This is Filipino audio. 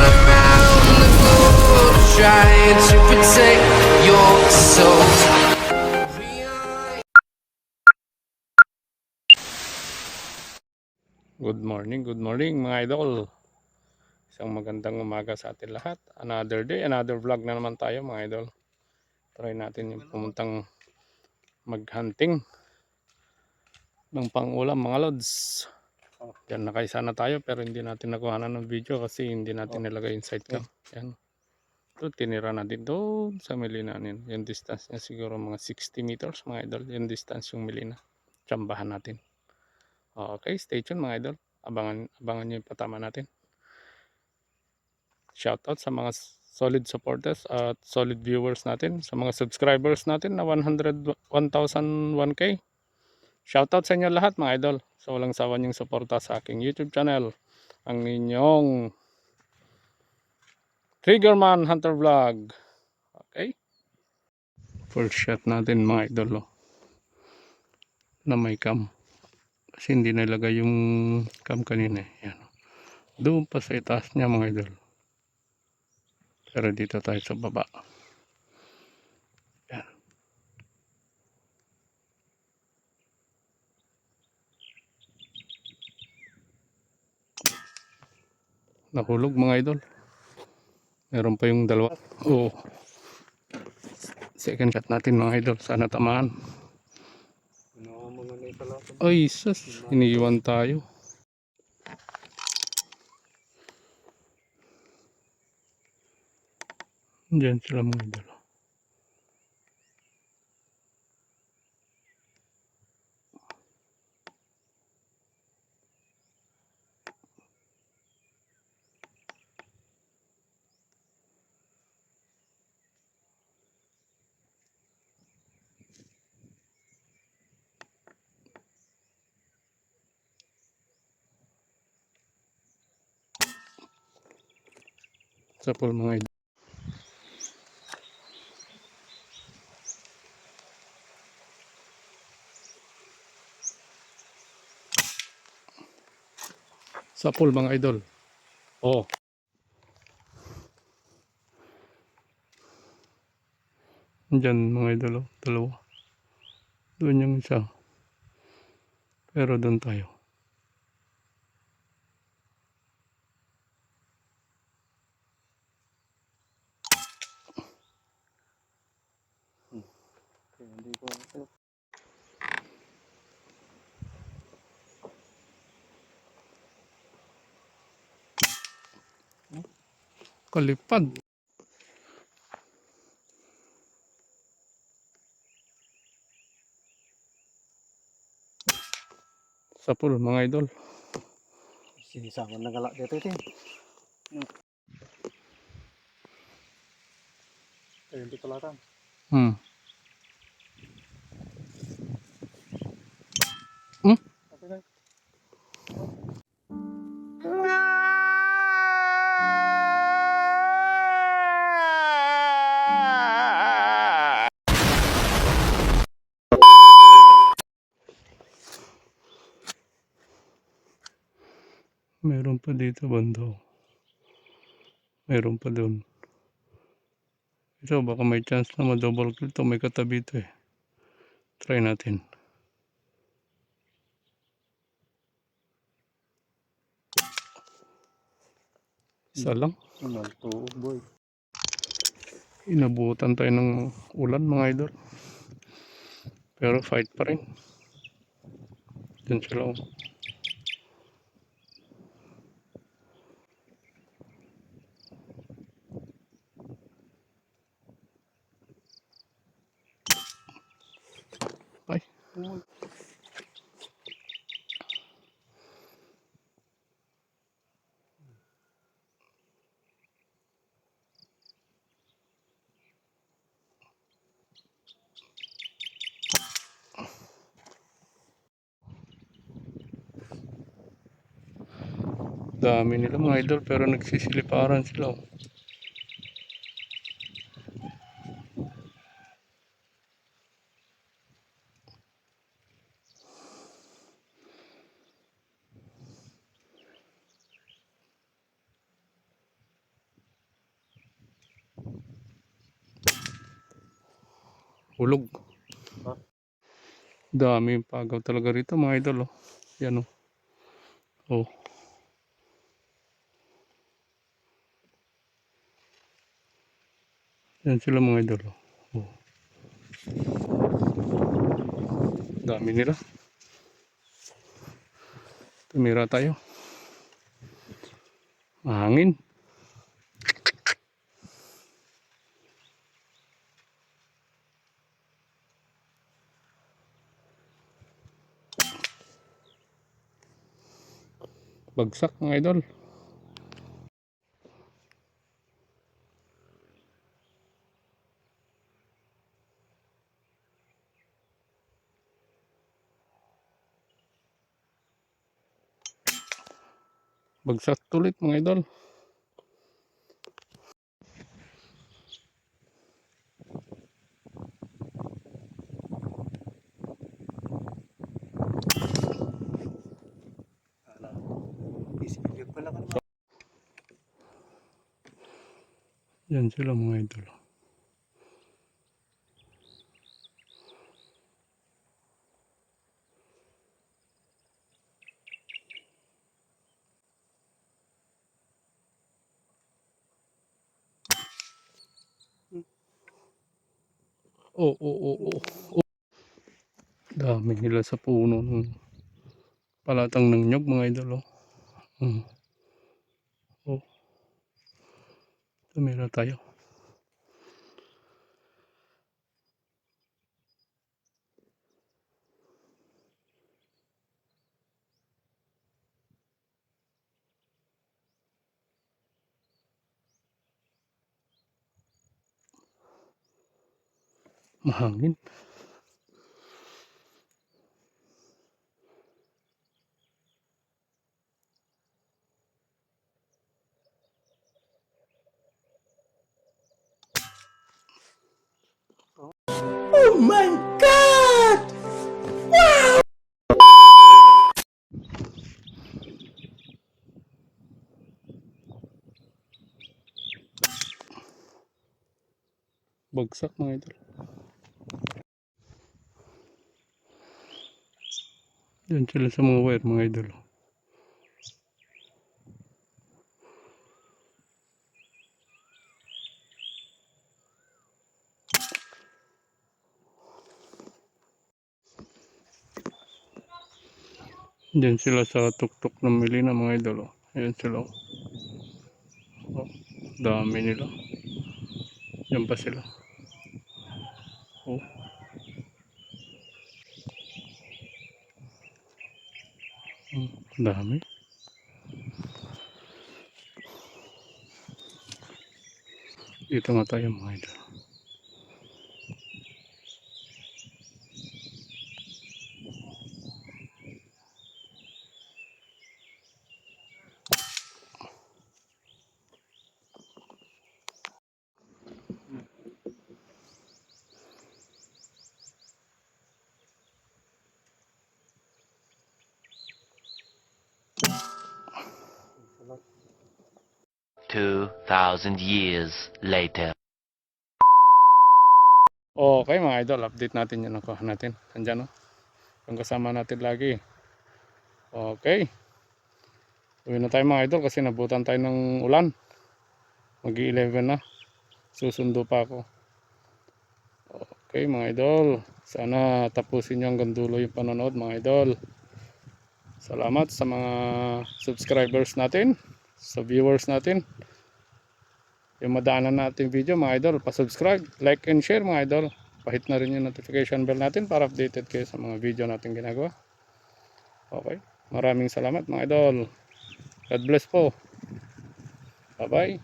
around the globe trying to protect your soul. Good morning mga idol. Isang magandang umaga sa atin lahat. Another day, another vlog na naman tayo mga idol. Try natin yung pumuntang maghunting ng pangulam mga lods. Diyan nakaisa na tayo pero hindi natin nakuhanan ng video kasi hindi natin nilagay yung side cam. Yan. Ito tinira natin doon sa Milinanin. Yung distance niya siguro mga 60 meters mga idol. Yung distance yung Milina. Tsambahan natin. Okay, stay tuned mga idol. Abangan nyo yung patama natin. Shoutout sa mga solid supporters at solid viewers natin, sa mga subscribers natin na 1,001k. Shoutout sa inyo lahat mga idol. Sa walang sawa niyong suporta sa aking YouTube channel. Ang inyong Triggerman Hunter Vlog. Okay? First shot natin mga idol na may cam. Kasi hindi nalagay yung cam kanina. Yan. Doon pa sa itaas niya mga idol. Pero dito tayo sa baba. Yan. Nahulog mga idol. Meron pa yung dalawa. Oh. Second shot natin mga idol. Sana tamaan. Ay sus. Iniiwan tayo. Diyan sila mga idol. Sa pool mga idol. Sa pool mga idol. Oh. Diyan mga idol. Dalawa. Doon yung isa. Pero doon tayo. Hindi ko kalipad. Sa pool mga idol. Sinisangan na galak dito ito. Ayun dito latan. Hmm. Hmm? Okay na. Meron pa dito bando. Meron pa doon. Ito baka may chance na ma-double kill to. May katabi ito eh. Try natin. Isa lang. Ano to boy. Inabutan tayo ng ulan mga idol. Pero fight pa rin. Diyan sila. Ay. Dami nila mga idol pero nagsisiliparan sila. Hulog. Ha? Dami yung pagaw talaga rito mga idol. Oh. Yan oh. Oh. Yan sila mga idol. Oh. Dami nila. Tumira tayo. Mahangin. Bagsak mga idol. Bagsak tulit mga idol. Isilip pala ka naman. Yan sila mga idol. Oh, oh, oh, oh, oh. Dami nila sa puno ng palatang ng nyog mga idol. Oh. Oh. Tumira tayo. Mahangin. Oh my God! Bagsak mga idol. Yan sila sa mga wire mga idol. Yan sila sa tuktok ng Milina mga idol. Oh. Yan sila. Oh. Dami nila. Yan pa sila. Oh. Dami. Dito nga tayo mga idol. Salat. 2,000 years later. Okay mga idol, update natin yung nakuha natin. Andyan o. Yung kasama natin lagi. Okay. Uwi na tayo mga idol kasi nabutan tayo ng ulan. Mag-11 na. Susundo pa ako. Okay mga idol. Sana tapusin nyo hanggang dulo yung panonood mga idol. Salamat sa mga subscribers natin. Sa viewers natin. Yung madaanan natin video mga idol, pa-subscribe, like and share mga idol. Pahit na rin yung notification bell natin para updated kayo sa mga video natin ginagawa. Okay, maraming salamat mga idol. God bless po. Bye bye.